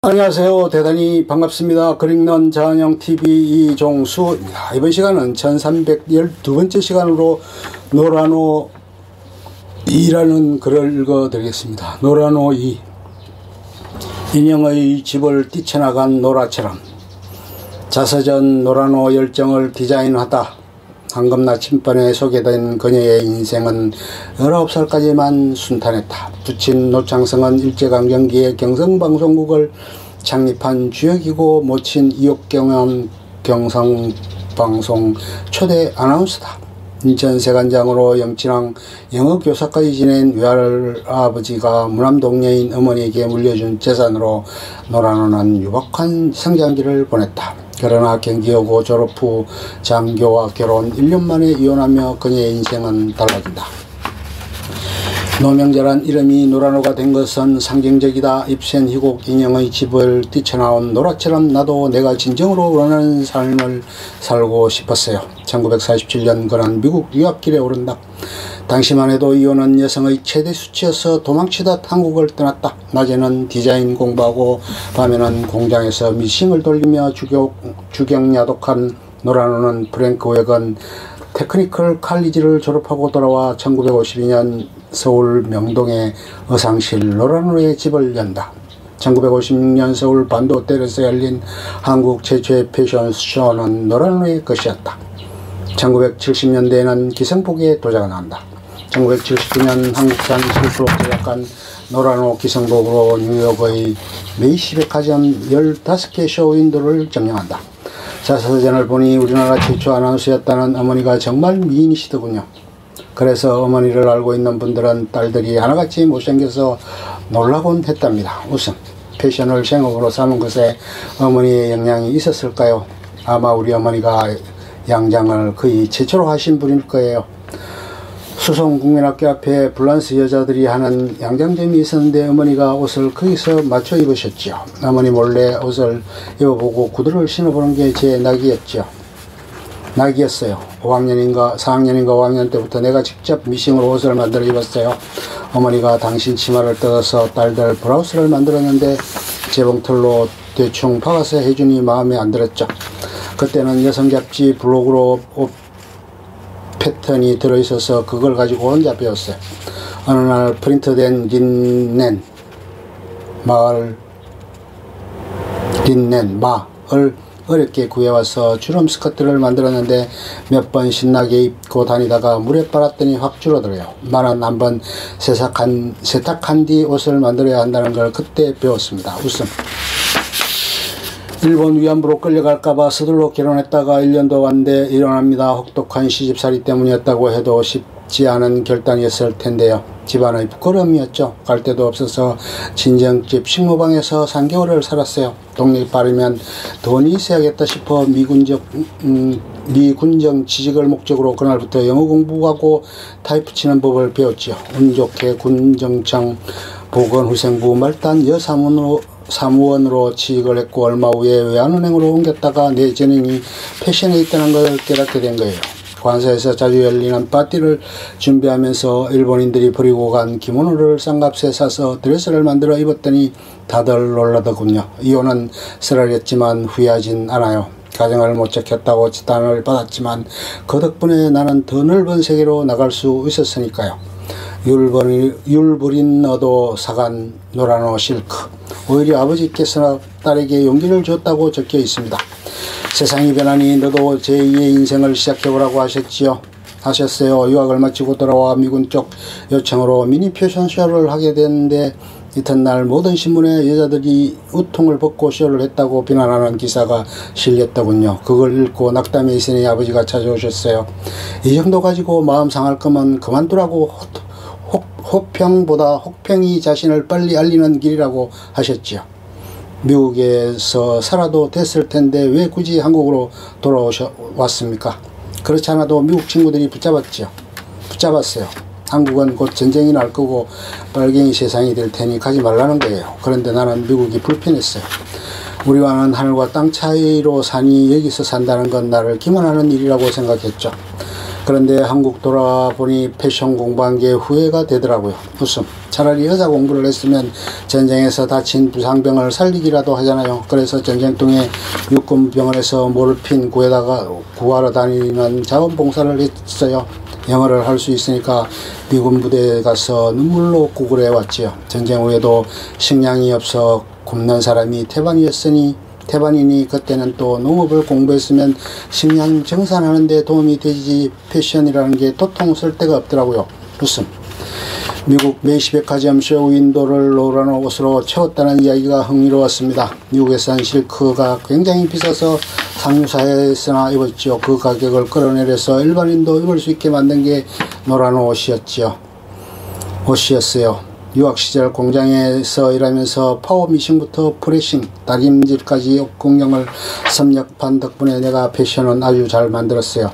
안녕하세요. 대단히 반갑습니다. 그릭넌 자연형TV 이종수입니다. 이번 시간은 1312번째 시간으로 노라노 2라는 글을 읽어드리겠습니다. 노라노 2. 인형의 집을 뛰쳐나간 노라처럼 자서전 노라노 열정을 디자인하다. 황금 나침반에 소개된 그녀의 인생은 19살까지만 순탄했다. 부친 노창성은 일제강점기에 경성방송국을 창립한 주역이고 모친 이옥경은 경성방송 초대 아나운서다. 인천 세관장으로 영친왕 영어교사까지 지낸 외할아버지가 무남동녀인 어머니에게 물려준 재산으로 노라노는 유복한 성장기를 보냈다. 그러나 경기여고 졸업 후 장교와 결혼 1년 만에 이혼하며 그녀의 인생은 달라진다. 노명재란 이름이 노라노가 된 것은 상징적이다. 입센 희곡 인형의 집을 뛰쳐나온 노라처럼 나도 내가 진정으로 원하는 삶을 살고 싶었어요. 1947년 그는 미국 유학길에 오른다. 당시만 해도 이혼은 여성의 최대 수치여서 도망치듯 한국을 떠났다. 낮에는 디자인 공부하고 밤에는 공장에서 미싱을 돌리며 주경야독한 노라노는 프랭크 웨건 테크니컬 칼리지를 졸업하고 돌아와 1952년 서울 명동에 의상실 노라노의 집을 연다. 1956년 서울 반도 호텔에서 열린 한국 최초의 패션 쇼는 노라노의 것이었다. 1970년대에는 기성복에 도전을 한다. 1979년 한국산 실수로 제작한 노라노 기성복으로 뉴욕의 메이시 백화점 15개 쇼윈도를 점령한다. 자서전을 보니 우리나라 최초 아나운서였다는 어머니가 정말 미인이시더군요. 그래서 어머니를 알고 있는 분들은 딸들이 하나같이 못생겨서 놀라곤 했답니다. 우선 패션을 생업으로 삼은 것에 어머니의 영향이 있었을까요? 아마 우리 어머니가 양장을 거의 최초로 하신 분일 거예요. 수성국민학교 앞에 불란스 여자들이 하는 양장점이 있었는데 어머니가 옷을 거기서 맞춰 입으셨죠. 어머니 몰래 옷을 입어보고 구두를 신어보는 게 제 낙이었어요. 4학년인가 5학년 때부터 내가 직접 미싱으로 옷을 만들어 입었어요. 어머니가 당신 치마를 뜯어서 딸들 브라우스를 만들었는데 재봉틀로 대충 박아서 해주니 마음에 안 들었죠. 그때는 여성 잡지 블로그로 옷 패턴이 들어있어서 그걸 가지고 혼자 배웠어요. 어느 날 프린트된 린넨 마을 어렵게 구해와서 주름 스커트를 만들었는데 몇 번 신나게 입고 다니다가 물에 빨았더니 확 줄어들어요. 나는 한번 세탁한 뒤 옷을 만들어야 한다는 걸 그때 배웠습니다. 웃음. 일본 위안부로 끌려갈까봐 서둘러 결혼했다가 1년도 왔는데 일어납니다. 혹독한 시집살이 때문이었다고 해도 쉽지 않은 결단이었을 텐데요. 집안의 부끄러움이었죠. 갈 데도 없어서 친정집 식모방에서 3개월을 살았어요. 동네 빠르면 돈이 있어야겠다 싶어 미군정 취직을 목적으로 그날부터 영어 공부하고 타이프 치는 법을 배웠지요. 운 좋게 군정청 보건후생부 말단 사무원으로 취직을 했고 얼마 후에 외환은행으로 옮겼다가 내 재능이 패션에 있다는 걸 깨닫게 된 거예요. 관사에서 자주 열리는 파티를 준비하면서 일본인들이 버리고 간 기모노를 싼값에 사서 드레스를 만들어 입었더니 다들 놀라더군요. 이혼은 쓰라렸지만 후회하진 않아요. 가정을 못 지켰다고 지탄을 받았지만 그 덕분에 나는 더 넓은 세계로 나갈 수 있었으니까요. 율버린 너도 사간 노라노 실크. 오히려 아버지께서 딸에게 용기를 줬다고 적혀 있습니다. 세상이 변하니 너도 제2의 인생을 시작해보라고 하셨어요. 유학을 마치고 돌아와 미군 쪽 요청으로 미니 패션쇼를 하게 됐는데 이튿날 모든 신문에 여자들이 우통을 벗고 쇼를 했다고 비난하는 기사가 실렸더군요. 그걸 읽고 낙담에 있으니 아버지가 찾아오셨어요. 이 정도 가지고 마음 상할 거면 그만두라고 혹평이 자신을 빨리 알리는 길이라고 하셨지요. 미국에서 살아도 됐을 텐데 왜 굳이 한국으로 돌아왔습니까? 그렇지 않아도 미국 친구들이 붙잡았어요. 한국은 곧 전쟁이 날 거고 빨갱이 세상이 될 테니 가지 말라는 거예요. 그런데 나는 미국이 불편했어요. 우리와는 하늘과 땅 차이로 사니 여기서 산다는 건 나를 기만하는 일이라고 생각했죠. 그런데 한국 돌아보니 패션 공부한 게 후회가 되더라고요. 웃음. 차라리 의사 공부를 했으면 전쟁에서 다친 부상병을 살리기라도 하잖아요. 그래서 전쟁통에 육군병원에서 모르핀 구하러 다니는 자원봉사를 했어요. 영어를 할 수 있으니까 미군 부대에 가서 눈물로 구걸해 왔지요. 전쟁 후에도 식량이 없어 굶는 사람이 태반이니 그때는 또 농업을 공부했으면 식량 정산하는 데 도움이 되지 패션이라는 게 도통 쓸 데가 없더라고요. 웃음. 미국 메이시백화점 쇼윈도를 노란 옷으로 채웠다는 이야기가 흥미로웠습니다. 미국에선 실크가 굉장히 비싸서 상류사회에서나 입었지요. 그 가격을 끌어내려서 일반인도 입을 수 있게 만든 게 노란 옷이었어요. 유학시절 공장에서 일하면서 파워미싱부터 프레싱, 다림질까지 공정을 섭렵한 덕분에 내가 패션은 아주 잘 만들었어요.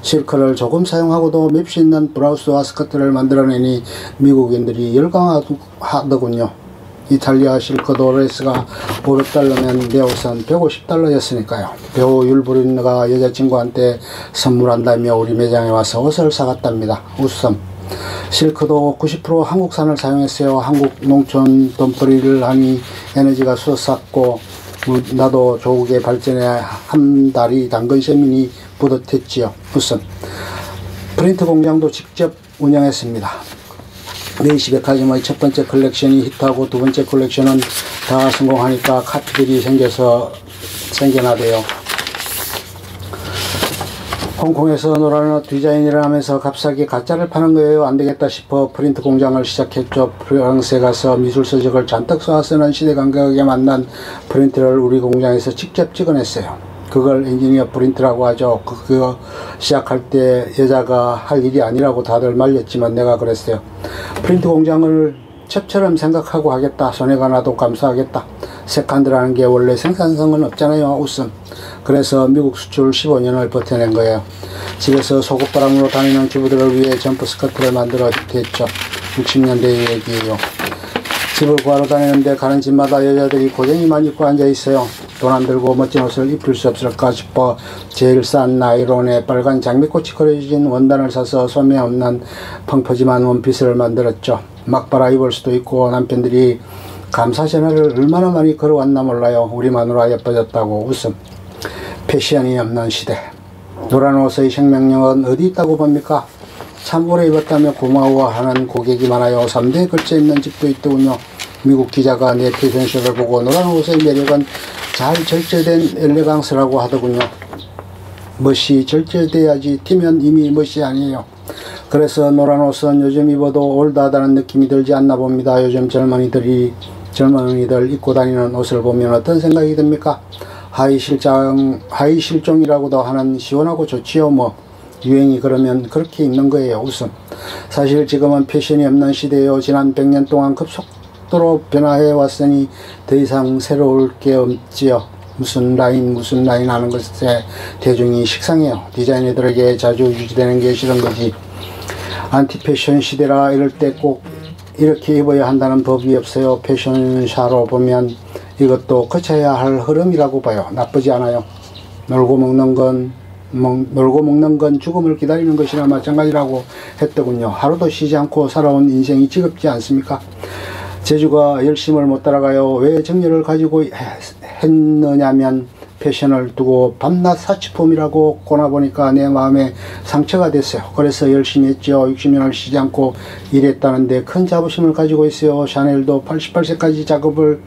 실크를 조금 사용하고도 맵시 있는 브라우스와 스커트를 만들어내니 미국인들이 열광하더군요. 이탈리아 실크 드레스가 $500면 내 옷은 $150였으니까요. 배우 율브린너가 여자친구한테 선물한다며 우리 매장에 와서 옷을 사갔답니다. 웃음. 실크도 90% 한국산을 사용했어요. 한국 농촌 돈벌이를 하니 에너지가 솟았고 나도 조국의 발전에 한 달이 담근 셈이니 뿌듯했지요. 웃음. 프린트 공장도 직접 운영했습니다. 메이시백화점의 첫 번째 컬렉션이 히트하고 두 번째 컬렉션은 다 성공하니까 카피들이 생겨나대요. 홍콩에서 노란 옷 디자인을 하면서 값싸게 가짜를 파는 거예요. 안되겠다 싶어 프린트 공장을 시작했죠. 프랑스에 가서 미술 서적을 잔뜩 쏘아쓰는 시대감각에 만난 프린트를 우리 공장에서 직접 찍어냈어요. 그걸 엔지니어 프린트라고 하죠. 그거 시작할 때 여자가 할 일이 아니라고 다들 말렸지만 내가 그랬어요. 프린트 공장을 첩처럼 생각하고 하겠다. 손해가 나도 감수하겠다. 세컨드라는 게 원래 생산성은 없잖아요. 웃음. 그래서 미국 수출 15년을 버텨낸 거예요. 집에서 속옷바람으로 다니는 주부들을 위해 점프 스커트를 만들어 했죠. 60년대의 얘기예요. 집을 구하러 다니는데 가는 집마다 여자들이 고쟁이만 입고 앉아있어요. 돈 안 들고 멋진 옷을 입힐 수 없을까 싶어 제일 싼 나이론에 빨간 장미꽃이 그려진 원단을 사서 소매 없는 펑퍼짐한 원피스를 만들었죠. 막 빨아 입을 수도 있고 남편들이 감사 전화를 얼마나 많이 걸어왔나 몰라요. 우리 마누라 예뻐졌다고. 웃음. 패션이 없는 시대. 노란 옷의 생명력은 어디 있다고 봅니까? 참 오래 입었다며 고마워하는 고객이 많아요. 3대에 걸쳐 입는 집도 있더군요. 미국 기자가 내 패션쇼를 보고 노란 옷의 매력은 잘 절제된 엘레강스라고 하더군요. 멋이 절제돼야지 튀면 이미 멋이 아니에요. 그래서 노란 옷은 요즘 입어도 올드하다는 느낌이 들지 않나 봅니다. 요즘 젊은이들 입고 다니는 옷을 보면 어떤 생각이 듭니까? 하이 실종이라고도 하는 시원하고 좋지요. 뭐 유행이 그러면 그렇게 입는 거예요. 웃음. 사실 지금은 패션이 없는 시대예요. 지난 100년 동안 급속도로 변화해 왔으니 더 이상 새로울 게 없지요. 무슨 라인 하는 것에 대중이 식상해요. 디자이너들에게 자주 유지되는 게 싫은 거지. 안티 패션 시대라 이럴 때 꼭 이렇게 입어야 한다는 법이 없어요. 패션샤로 보면 이것도 거쳐야 할 흐름이라고 봐요. 나쁘지 않아요. 놀고 먹는 건 죽음을 기다리는 것이나 마찬가지라고 했더군요. 하루도 쉬지 않고 살아온 인생이 지겹지 않습니까? 제주가 열심을 못 따라가요. 왜 정열을 가지고 했느냐면 패션을 두고 밤낮 사치품이라고 꼬나보니까 내 마음에 상처가 됐어요. 그래서 열심히 했죠. 60년을 쉬지 않고 일했다는데 큰 자부심을 가지고 있어요. 샤넬도 88세까지 작업을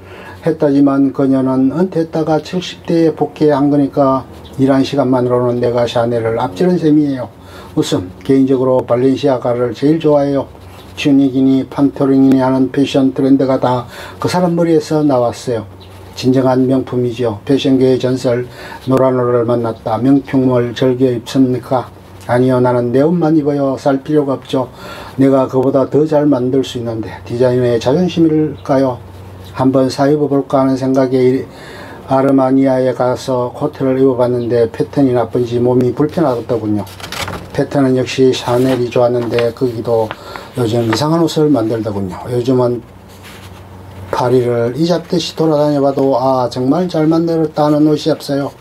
했다지만 그녀는 은퇴했다가 70대에 복귀한 거니까 일한 시간만으로는 내가 샤넬을 앞지른 셈이에요. 웃음. 개인적으로 발렌시아가를 제일 좋아해요. 튜닉이니 판토링이니 하는 패션 트렌드가 다 그 사람 머리에서 나왔어요. 진정한 명품이죠. 패션계의 전설 노라노를 만났다. 명품을 즐겨 입습니까? 아니요. 나는 내 옷만 입어요. 살 필요가 없죠. 내가 그보다 더 잘 만들 수 있는데. 디자이너의 자존심일까요? 한번 사입어볼까 하는 생각에 아르마니아에 가서 코트를 입어봤는데 패턴이 나쁜지 몸이 불편하더군요. 패턴은 역시 샤넬이 좋았는데 거기도 요즘 이상한 옷을 만들더군요. 요즘은 파리를 이잡듯이 돌아다녀봐도 정말 잘 만들었다 하는 옷이 없어요.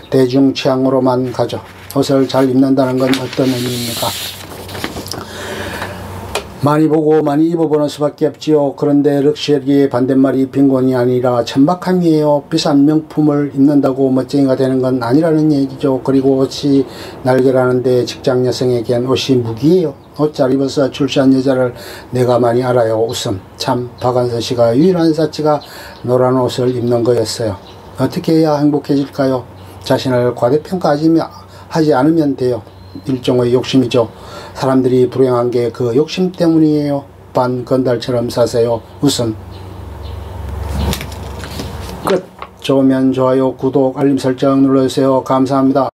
대중 취향으로만 가죠. 옷을 잘 입는다는 건 어떤 의미입니까? 많이 보고 많이 입어보는 수밖에 없지요. 그런데 럭셔리의 반대말이 빈곤이 아니라 천박함이에요. 비싼 명품을 입는다고 멋쟁이가 되는 건 아니라는 얘기죠. 그리고 옷이 날개라는데 직장 여성에겐 옷이 무기예요. 옷 잘 입어서 출세한 여자를 내가 많이 알아요. 웃음. 참 박한선 씨가 유일한 사치가 노란 옷을 입는 거였어요. 어떻게 해야 행복해질까요? 자신을 과대평가하지 않으면 돼요. 일종의 욕심이죠. 사람들이 불행한 게 그 욕심 때문이에요. 반건달처럼 사세요. 웃음. 끝. 좋으면 좋아요, 구독, 알림 설정 눌러주세요. 감사합니다.